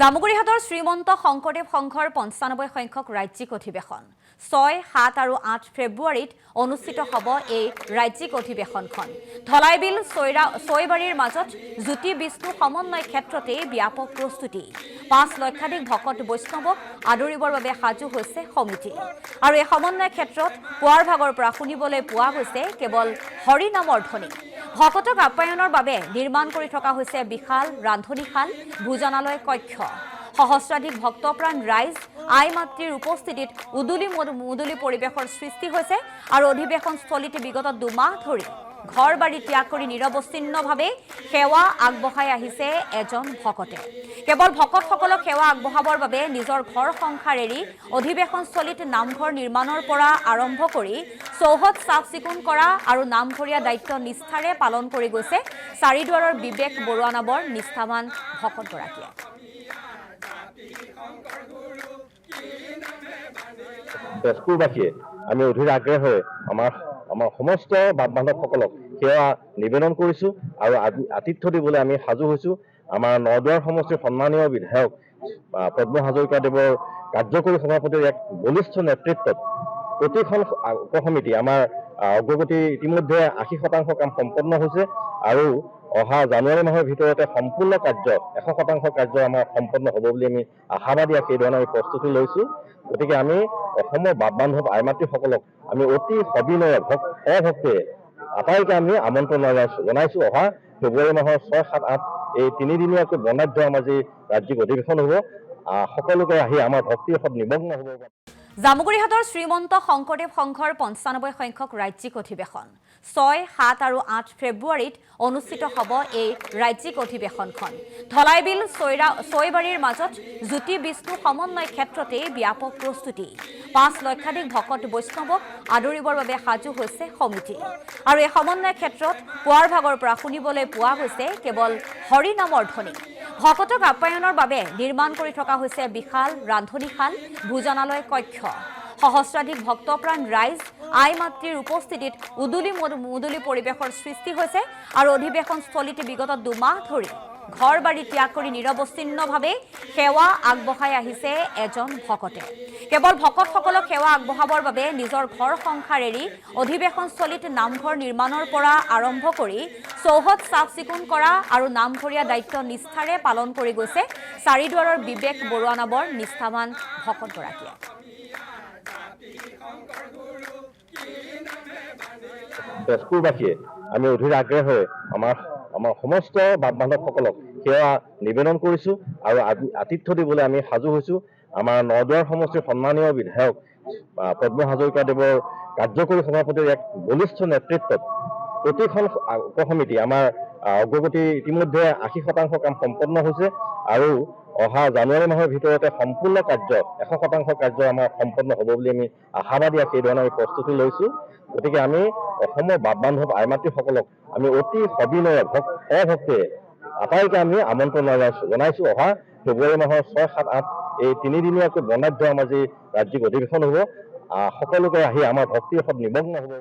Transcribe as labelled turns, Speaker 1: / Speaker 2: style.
Speaker 1: জামুগুৰিহাটৰ শ্ৰীমন্ত শংকৰদেৱ সংঘৰ ৯৫ সংখ্যক ৰাজ্যিক অধিৱেশন ৬, ৭ আৰু ৮ ফেব্ৰুৱাৰীত অনুষ্ঠিত হ'ব এই ৰাজ্যিক অধিৱেশনখন। ধলাইবিল ছয়বাৰীৰ মাজত জ্যোতি বিষ্ণু সমন্বয় ক্ষেত্ৰতে ব্যাপক প্ৰস্তুতি। ৫ লক্ষাধিক ভকত বৈষ্ণৱক আদৰিবৰ বাবে সাজু হৈছে সমিতি। আৰু এই সমন্বয় ক্ষেত্ৰত পুৱাৰ ভাগৰ পৰা শুনিবলৈ পোৱা গৈছে কেৱল হৰি নামৰ ধ্বনি। ভকতক আপ্যায়নৰ বাবে নিৰ্মাণ কৰি থকা হৈছে বিশাল ৰান্ধনীশাল, ভোজনালয় কক্ষ। সহস্ৰাধিক ভক্তপ্ৰাণ ৰাইজ আই মাতৃৰ উপস্থিতিত উদুলি মুদুলি পৰিৱেশৰ সৃষ্টি হৈছে আৰু অধিৱেশনস্থলীত বিগত ২ মাহ ধৰি ঘৰ বাৰী ত্যাগ কৰি নিৰৱচ্ছিন্নভাৱে সেৱা আগবঢ়াই আহিছে এজন ভকতে। কেৱল ভকতসকলক সেৱা আগবঢ়াবৰ বাবে নিজৰ ঘৰ সংসাৰ এৰি অধিৱেশনস্থলীত নামঘৰ নিৰ্মাণৰ পৰা আৰম্ভ কৰি চৌহদ চাফ চিকুণ কৰা আৰু নামঘৰীয়া দায়িত্ব নিষ্ঠাৰে পালন কৰি গৈছে চাৰিদুৱাৰৰ বিবেক বৰুৱা নামৰ নিষ্ঠাৱান ভকতগৰাকীয়ে।
Speaker 2: তেজপুৰবাসীয়ে আমি অধীৰ আগ্ৰহেৰে আমাৰ সমস্ত বাপ বান্ধৱসকলক সেৱা নিবেদন কৰিছোঁ আৰু আতিথ্য দিবলৈ আমি সাজু হৈছোঁ। আমাৰ নদুৱাৰ সমষ্টিৰ সন্মানীয় বিধায়ক পদ্ম হাজৰিকাদেৱৰ কাৰ্যকৰী সভাপতিৰ এক বলিষ্ঠ নেতৃত্বত প্ৰতিখন উপসমিতি আমাৰ অগ্ৰগতি ইতিমধ্যে ৮০% কাম সম্পন্ন হৈছে আৰু অহা জানুৱাৰী মাহৰ ভিতৰতে সম্পূৰ্ণ কাৰ্য ১০০% কাৰ্য আমাৰ সম্পন্ন হ'ব বুলি আমি আশাবাদী সেই ধৰণে আমি প্ৰস্তুতি লৈছোঁ। গতিকে আমি অসমৰ বাপ বান্ধৱ আই মাতৃসকলক আমি অতি সবিনয়ে ভক্তেৰে আটাইকে আমি আমন্ত্ৰণ জনাইছোঁ। অহা ফেব্ৰুৱাৰী মাহৰ ৬, ৭, ৮ এই ৩ দিনীয়াকৈ বৰ্ণাঢ্য আমাৰ যি ৰাজ্যিক অধিৱেশন হ'ব, সকলোকে আহি আমাৰ ভক্তিৰ সৎ নিমগ্ন হ'ব।
Speaker 1: জামুগুৰিহাটৰ শ্ৰীমন্ত শংকৰদেৱ সংঘৰ ৯৫ সংখ্যক ৰাজ্যিক অধিৱেশন ৬, ৭ আৰু ৮ ফেব্ৰুৱাৰীত অনুষ্ঠিত হ'ব এই ৰাজ্যিক অধিৱেশনখন। ধলাইবিল ছয়বাৰীৰ মাজত জ্যোতি বিষ্ণু সমন্বয় ক্ষেত্ৰতে ব্যাপক প্ৰস্তুতি। ৫ লক্ষাধিক ভকত বৈষ্ণৱক আদৰিবৰ বাবে সাজু হৈছে সমিতি। আৰু এই সমন্বয় ক্ষেত্ৰত পুৱাৰ ভাগৰ পৰা শুনিবলৈ পোৱা গৈছে কেৱল হৰি নামৰ ধ্বনি। ভকতক আপ্যায়নৰ বাবে নিৰ্মাণ কৰি থকা হৈছে বিশাল ৰান্ধনীশাল, ভোজনালয় কক্ষ। সহস্ৰাধিক ভক্তপ্ৰাণ ৰাইজ আই মাতৃৰ উপস্থিতিত উদুলি মুদুলি পৰিৱেশৰ সৃষ্টি হৈছে আৰু অধিৱেশনস্থলীত বিগত ২ মাহ ধৰি ঘৰ বাৰী ত্যাগ কৰি নিৰৱচ্ছিন্নভাৱে সেৱা আগবঢ়াই আহিছে এজন ভকতে। কেৱল ভকতসকলক সেৱা আগবঢ়াবৰ বাবে নিজৰ ঘৰ সংসাৰ এৰি অধিৱেশনস্থলীত নামঘৰ নিৰ্মাণৰ পৰা আৰম্ভ কৰি চৌহদ চাফ চিকুণ কৰা আৰু নামঘৰীয়া দায়িত্ব নিষ্ঠাৰে পালন কৰি গৈছে চাৰিদুৱাৰৰ বিবেক বৰুৱা নামৰ নিষ্ঠাৱান ভকতগৰাকীয়ে।
Speaker 2: তেজপুৰবাসীয়ে আমি অধীৰ আগ্ৰহেৰে আমাৰ সমস্ত বাপ বান্ধৱসকলক সেৱা নিবেদন কৰিছোঁ আৰু আতিথ্য দিবলৈ আমি সাজু হৈছোঁ। আমাৰ নদুৱাৰ সমষ্টিৰ সন্মানীয় বিধায়ক পদ্ম হাজৰিকাদেৱৰ কাৰ্যকৰী সভাপতিৰ এক বলিষ্ঠ নেতৃত্বত প্ৰতিখন উপসমিতি আমাৰ অগ্ৰগতি ইতিমধ্যে ৮০% কাম সম্পন্ন হৈছে আৰু অহা জানুৱাৰী মাহৰ ভিতৰতে সম্পূৰ্ণ কাৰ্য ১০০% কাৰ্য আমাৰ সম্পন্ন হ'ব বুলি আমি আশাবাদী সেই ধৰণে আমি প্ৰস্তুতি লৈছোঁ। গতিকে আমি অসমৰ বাপ বান্ধৱ আই মাতৃসকলক আমি অতি সবিনয়ে ভক্তেৰে আটাইকে আমি আমন্ত্ৰণ জনাইছোঁ। অহা ফেব্ৰুৱাৰী মাহৰ ৬, ৭, ৮ এই ৩ দিনীয়াকৈ বৰ্ণাঢ্য আমাৰ যি ৰাজ্যিক অধিৱেশন হ'ব, সকলোকে আহি আমাৰ ভক্তিৰ সৎ নিমগ্ন হ'ব।